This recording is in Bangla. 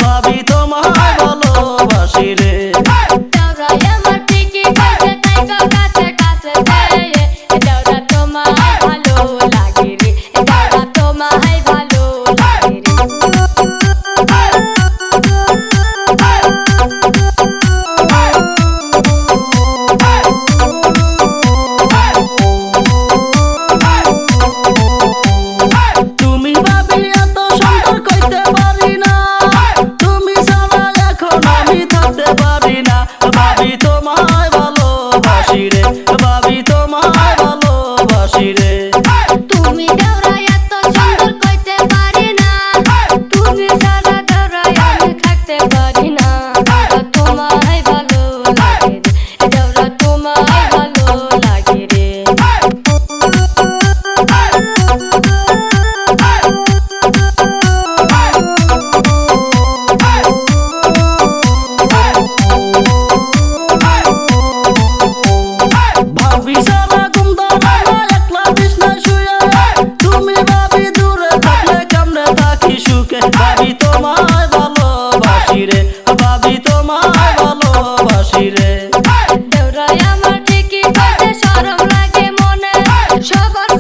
ভাবি তোমায় ভালোবাসি রে। দেওরাই আমার ঠিকই কইছে তাইকা কাছে কাছে রে, দেওরা তোমায় ভালো লাগে রে, দেওরা তোমায় ভালো লাগে রে। তুমি ভাবি এত সুন্দর কইতে পারি না, তুমি ছাড়া এখন আমি থাকতে পারি না। ভাবি তোমায় ভালোবাসি রে, ভাবি তোমায় ভালোবাসি রে। তুমি দেওরাই এত সুন্দর কইতে পারি না, তুমি ছাড়া দেওরাই আমি থাকতে পারি না। দেওরা তোমায় ভালো লাগে রে, দেওরা তোমায় ভালো লাগে রে। ভাবি সারা ঘুম ধরে না একলা বিছনায় শুয়ে, তুমি ভাবি দূরে থাকলে কেমনে থাকি সুখে। ভাবি তোমায় ভালোবাসি রে, ভাবি তোমায় ভালোবাসি রে। দেওরাই আমার ঠিকই কইছে শরম লাগে মনে, সবার